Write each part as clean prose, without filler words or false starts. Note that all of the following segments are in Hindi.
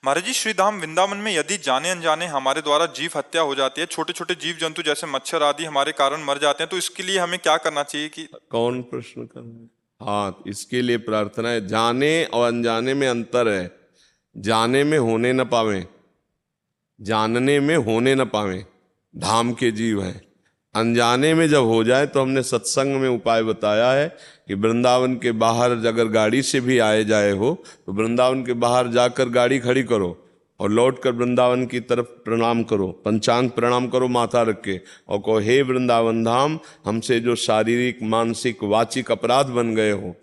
महाराज जी, श्री धाम वृंदावन में यदि जाने अनजाने हमारे द्वारा जीव हत्या हो जाती है, छोटे छोटे जीव जंतु जैसे मच्छर आदि हमारे कारण मर जाते हैं, तो इसके लिए हमें क्या करना चाहिए? कि कौन प्रश्न कर रहे हैं? हाँ, इसके लिए प्रार्थना है। जाने और अनजाने में अंतर है। जाने में होने न पावे, जानने में होने न पावे, धाम के जीव हैं। अनजाने में जब हो जाए तो हमने सत्संग में उपाय बताया है कि वृंदावन के बाहर अगर गाड़ी से भी आए जाए हो तो वृंदावन के बाहर जाकर गाड़ी खड़ी करो और लौट कर वृंदावन की तरफ प्रणाम करो, पंचांग प्रणाम करो माथा रख के, और कहो हे वृंदावन धाम, हमसे जो शारीरिक मानसिक वाचिक अपराध बन गए हो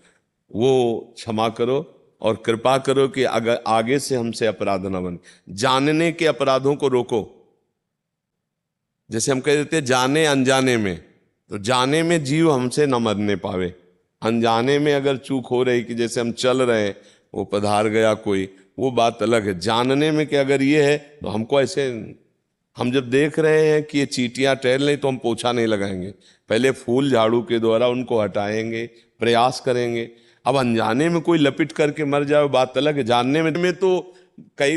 वो क्षमा करो और कृपा करो कि अगर आगे से हमसे अपराध न बने। जानने के अपराधों को रोको। जैसे हम कह देते जाने अनजाने में, तो जाने में जीव हमसे न मरने पावे, अनजाने में अगर चूक हो रही कि जैसे हम चल रहे हैं वो पधार गया कोई, वो बात अलग है। जानने में कि अगर ये है तो हमको ऐसे, हम जब देख रहे हैं कि ये चींटियां टहल नहीं तो हम पोछा नहीं लगाएंगे, पहले फूल झाड़ू के द्वारा उनको हटाएंगे, प्रयास करेंगे। अब अनजाने में कोई लपिट करके मर जाए बात अलग है। जानने में तो कई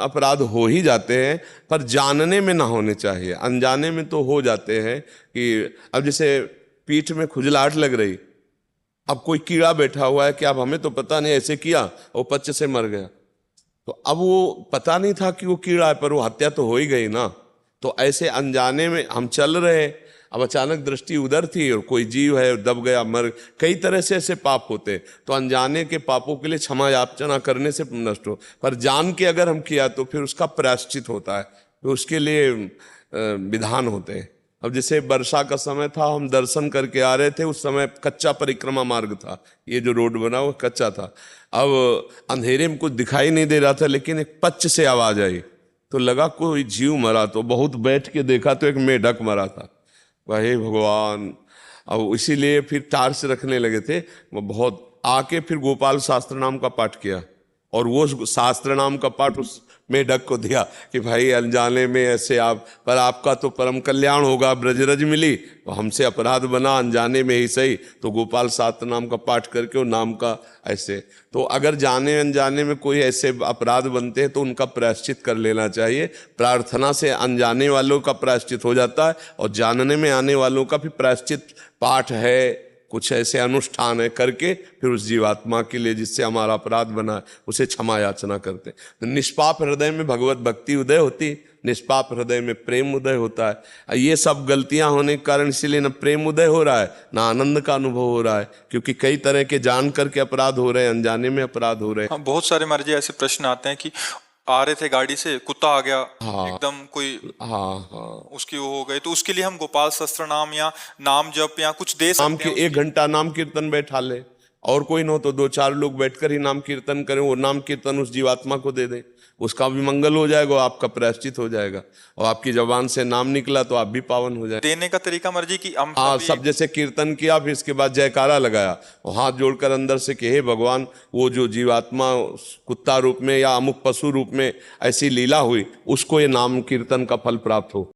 अपराध हो ही जाते हैं, पर जानने में ना होने चाहिए। अनजाने में तो हो जाते हैं कि अब जैसे पीठ में खुजलाहट लग रही, अब कोई कीड़ा बैठा हुआ है कि अब हमें तो पता नहीं, ऐसे किया वो पच्चे से मर गया, तो अब वो पता नहीं था कि वो कीड़ा है, पर वो हत्या तो हो ही गई ना। तो ऐसे अनजाने में हम चल रहे हैं, अब अचानक दृष्टि उधर थी और कोई जीव है दब गया, मर, कई तरह से ऐसे पाप होते। तो अनजाने के पापों के लिए क्षमा याचना करने से नष्ट हो, पर जान के अगर हम किया तो फिर उसका प्रायश्चित होता है, तो उसके लिए विधान होते हैं। अब जैसे वर्षा का समय था, हम दर्शन करके आ रहे थे, उस समय कच्चा परिक्रमा मार्ग था, ये जो रोड बना वो कच्चा था। अब अंधेरे में कुछ दिखाई नहीं दे रहा था, लेकिन एक पच्च से आवाज आई तो लगा कोई जीव मरा, तो बहुत बैठ के देखा तो एक मेढक मरा था। हे भगवान! अब इसीलिए फिर टार्च रखने लगे थे, वो बहुत आके फिर गोपाल शास्त्र नाम का पाठ किया, और वो शास्त्र नाम का पाठ उस मेढक को दिया कि भाई अनजाने में ऐसे आप, पर आपका तो परम कल्याण होगा, ब्रजरज मिली तो हमसे अपराध बना अनजाने में ही सही, तो गोपाल शास्त्र नाम का पाठ करके वो नाम का ऐसे। तो अगर जाने अनजाने में कोई ऐसे अपराध बनते हैं तो उनका प्रायश्चित कर लेना चाहिए। प्रार्थना से अनजाने वालों का प्रायश्चित हो जाता है, और जानने में आने वालों का भी प्रायश्चित पाठ है, कुछ ऐसे अनुष्ठान है करके फिर उस जीवात्मा के लिए जिससे हमारा अपराध बना है उसे क्षमा याचना करते हैं। तो निष्पाप हृदय में भगवत भक्ति उदय होती, निष्पाप हृदय में प्रेम उदय होता है। ये सब गलतियां होने के कारण इसीलिए न प्रेम उदय हो रहा है, ना आनंद का अनुभव हो रहा है, क्योंकि कई तरह के जान करके अपराध हो रहे हैं, अनजाने में अपराध हो रहे हैं। हाँ, बहुत सारे महाराज जी ऐसे प्रश्न आते हैं कि आ रहे थे गाड़ी से, कुत्ता आ गया, हाँ, एकदम कोई, हाँ, उसकी वो हो गई, तो उसके लिए हम गोपाल सहस्त्र नाम या नाम जप या कुछ दे नाम सकते के हैं? 1 घंटा नाम कीर्तन बैठा ले, और कोई न हो तो 2-4 लोग बैठकर ही नाम कीर्तन करें, वो नाम कीर्तन उस जीवात्मा को दे दें, उसका भी मंगल हो जाएगा, आपका प्रायश्चित हो जाएगा, और आपकी जबान से नाम निकला तो आप भी पावन हो जाए। देने का तरीका मर्जी की हम हाँ, सब जैसे कीर्तन किया फिर इसके बाद जयकारा लगाया और हाथ जोड़कर अंदर से कि हे भगवान, वो जो जीवात्मा कुत्ता रूप में या अमुक पशु रूप में ऐसी लीला हुई उसको ये नाम कीर्तन का फल प्राप्त हो।